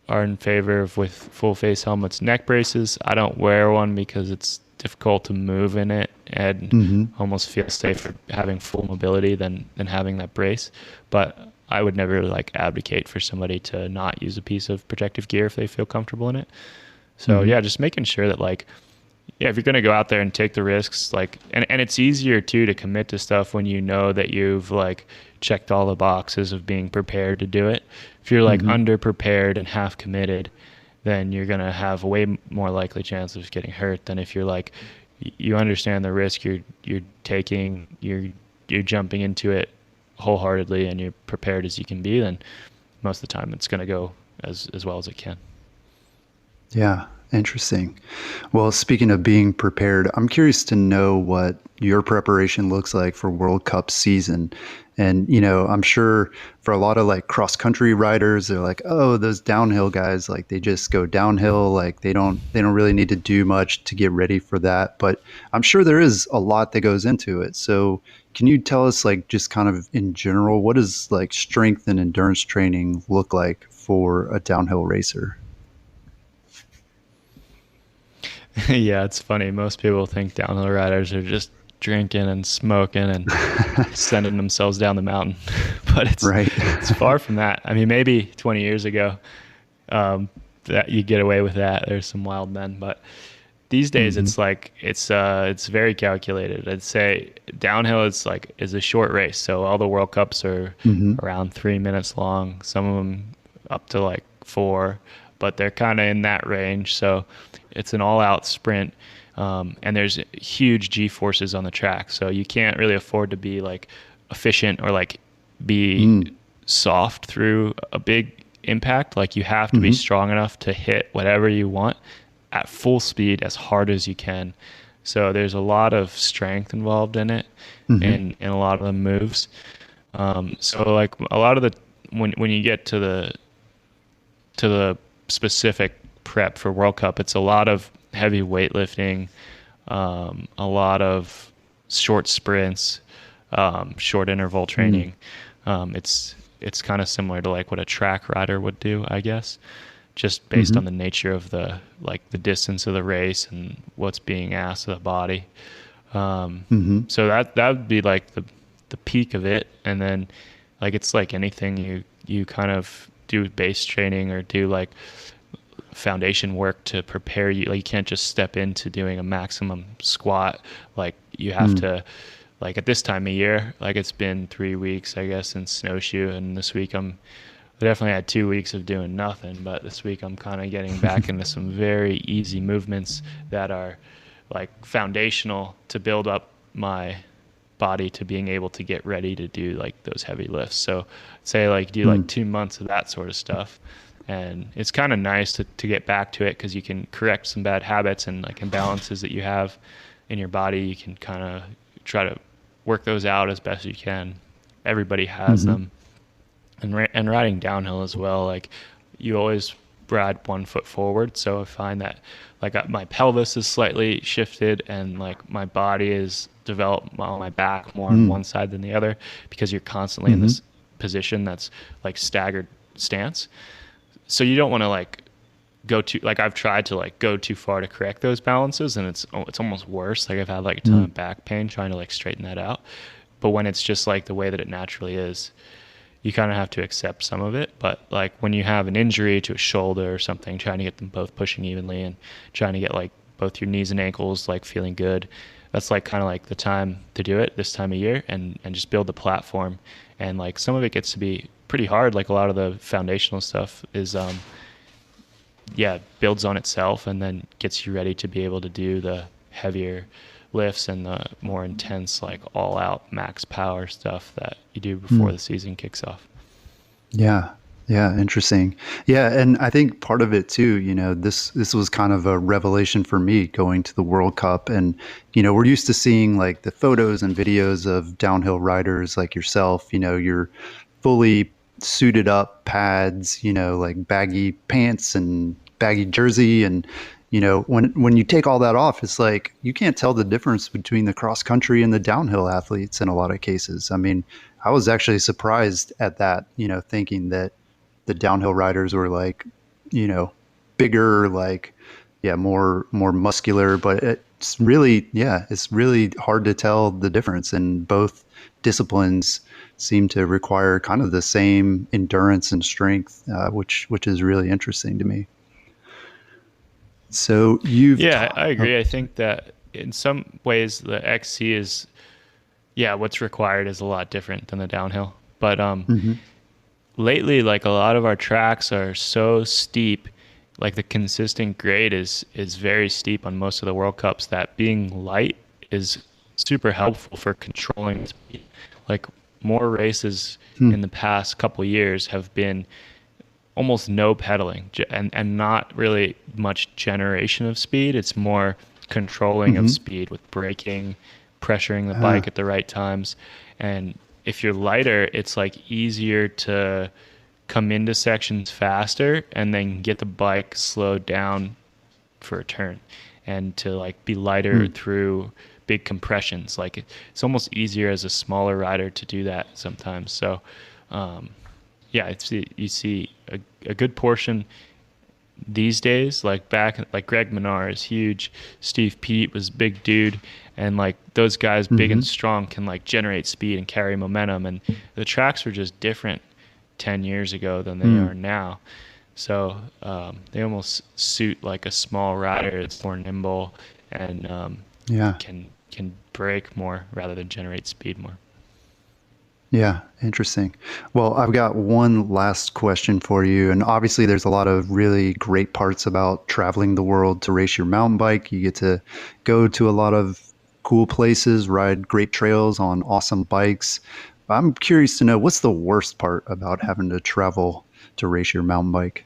are in favor of with full face helmets, neck braces. I don't wear one because it's difficult to move in it and almost feel safer having full mobility than having that brace. But I would never like advocate for somebody to not use a piece of protective gear if they feel comfortable in it. So just making sure that like, if you're going to go out there and take the risks, like, and it's easier too to commit to stuff when you know that you've like checked all the boxes of being prepared to do it. If you're like under prepared and half committed, then you're going to have a way more likely chance of getting hurt than if you're like, you understand the risk you're taking, you're jumping into it wholeheartedly and you're prepared as you can be, then most of the time it's going to go as well as it can. Yeah. Interesting. Well, speaking of being prepared, I'm curious to know what your preparation looks like for World Cup season. And, I'm sure for a lot of like cross country riders, they're like, oh, those downhill guys, like they just go downhill. Like they don't really need to do much to get ready for that. But I'm sure there is a lot that goes into it. So can you tell us like just kind of in general, what does like strength and endurance training look like for a downhill racer? Yeah, it's funny. Most people think downhill riders are just drinking and smoking and sending themselves down the mountain, but it's far from that. I mean, maybe 20 years ago, that you get away with that. There's some wild men, but these days it's like it's very calculated. I'd say downhill is a short race, so all the World Cups are around 3 minutes long. Some of them up to like 4, but they're kind of in that range. So it's an all-out sprint, and there's huge G-forces on the track. So you can't really afford to be like efficient or like be soft through a big impact. Like you have to be strong enough to hit whatever you want at full speed as hard as you can. So there's a lot of strength involved in it, in a lot of the moves. So like a lot of the when you get to the specific prep for World Cup, it's a lot of heavy weightlifting, a lot of short sprints, short interval training. It's kind of similar to like what a track rider would do, I guess, just based on the nature of the distance of the race and what's being asked of the body. So that would be like the peak of it. And then like it's like anything you kind of do base training or do like foundation work to prepare you. Like you can't just step into doing a maximum squat. Like you have to, like at this time of year, like it's been 3 weeks, I guess, in Snowshoe, and this week I definitely had 2 weeks of doing nothing, but this week I'm kind of getting back into some very easy movements that are like foundational to build up my body to being able to get ready to do like those heavy lifts. So say like do like 2 months of that sort of stuff. And it's kind of nice to get back to it because you can correct some bad habits and like imbalances that you have in your body. You can kind of try to work those out as best you can. Everybody has them. And riding downhill as well, like you always ride 1 foot forward. So I find that like my pelvis is slightly shifted and like my body is developed on my back more on one side than the other because you're constantly in this position that's like staggered stance. So you don't want to like go too, like I've tried to like go too far to correct those balances and it's almost worse. Like I've had like a ton of back pain trying to like straighten that out. But when it's just like the way that it naturally is, you kind of have to accept some of it. But like when you have an injury to a shoulder or something, trying to get them both pushing evenly and trying to get like both your knees and ankles like feeling good, that's like kind of like the time to do it this time of year and just build the platform. And like some of it gets to be pretty hard. Like a lot of the foundational stuff is, builds on itself and then gets you ready to be able to do the heavier lifts and the more intense, like all out max power stuff that you do before the season kicks off. Yeah. Yeah. Interesting. Yeah. And I think part of it too, you know, this was kind of a revelation for me going to the World Cup. And, you know, we're used to seeing like the photos and videos of downhill riders like yourself, you know, you're fully suited up, pads, you know, like baggy pants and baggy jersey. And, you know, when you take all that off, it's like you can't tell the difference between the cross country and the downhill athletes in a lot of cases. I mean, I was actually surprised at that, you know, thinking that the downhill riders were like, you know, bigger, like, more muscular, but it's really hard to tell the difference. And both disciplines seem to require kind of the same endurance and strength, which is really interesting to me. So I agree. I think that in some ways the XC is, what's required is a lot different than the downhill. But lately, like a lot of our tracks are so steep, like the consistent grade is very steep on most of the World Cups, that being light is super helpful for controlling speed. Like more races in the past couple years have been almost no pedaling and not really much generation of speed. It's more controlling of speed with braking, pressuring the bike at the right times. And if you're lighter, it's like easier to come into sections faster and then get the bike slowed down for a turn and to like be lighter through big compressions. Like it's almost easier as a smaller rider to do that sometimes. So, you see a good portion these days, like back, like Greg Menard is huge. Steve Pete was a big dude. And like those guys, big and strong, can like generate speed and carry momentum. And the tracks were just different 10 years ago than they are now. So they almost suit like a small rider. It's more nimble and can brake more rather than generate speed more. Yeah, interesting. Well, I've got one last question for you. And obviously, there's a lot of really great parts about traveling the world to race your mountain bike. You get to go to a lot of cool places, ride great trails on awesome bikes. I'm curious to know, what's the worst part about having to travel to race your mountain bike?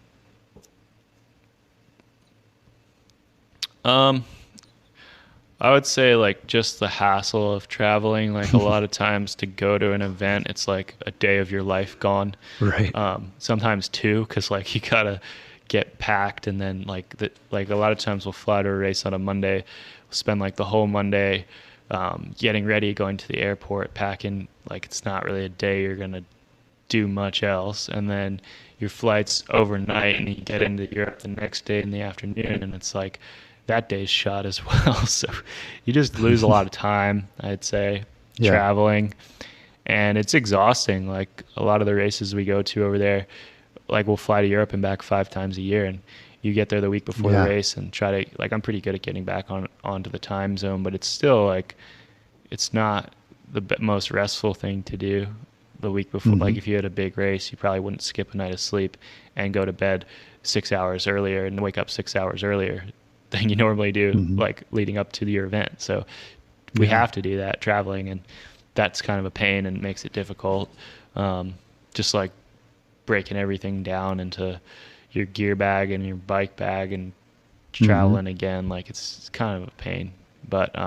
I would say like just the hassle of traveling. Like a lot of times to go to an event, it's like a day of your life gone. Right. Sometimes two, because like you gotta get packed, and then like a lot of times we'll fly to a race on a Monday, we'll spend like the whole Monday getting ready, going to the airport, packing. Like it's not really a day you're gonna do much else, and then your flight's overnight, and you get into Europe the next day in the afternoon, and it's like that day's shot as well. So you just lose a lot of time, I'd say, traveling, and it's exhausting. Like a lot of the races we go to over there, like we'll fly to Europe and back 5 times a year, and you get there the week before the race and try to, like, I'm pretty good at getting back onto the time zone, but it's still like, it's not the most restful thing to do the week before. Like if you had a big race, you probably wouldn't skip a night of sleep and go to bed 6 hours earlier and wake up 6 hours earlier than you normally do, like leading up to your event. So we have to do that traveling, and that's kind of a pain and makes it difficult. Just like breaking everything down into your gear bag and your bike bag and traveling again, like it's kind of a pain. But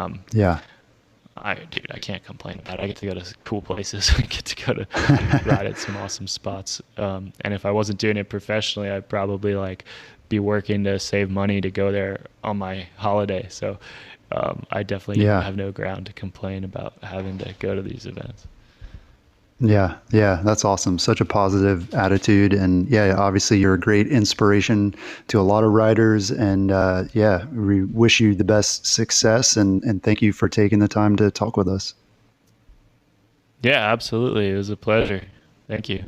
I can't complain about it. I get to go to cool places. I get to go to ride at some awesome spots. And if I wasn't doing it professionally, I'd probably like be working to save money to go there on my holiday. So I definitely have no ground to complain about having to go to these events. Yeah, that's awesome. Such a positive attitude. And obviously you're a great inspiration to a lot of riders. And we wish you the best success, and thank you for taking the time to talk with us. Yeah, absolutely. It was a pleasure. Thank you.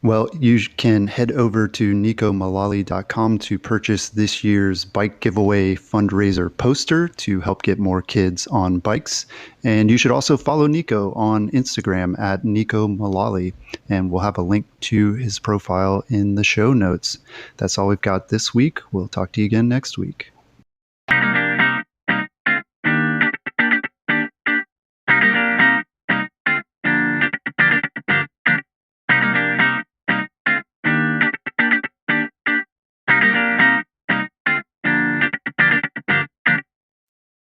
Well, you can head over to nekomulally.com to purchase this year's bike giveaway fundraiser poster to help get more kids on bikes. And you should also follow Neko on Instagram at Neko Mulally, and we'll have a link to his profile in the show notes. That's all we've got this week. We'll talk to you again next week.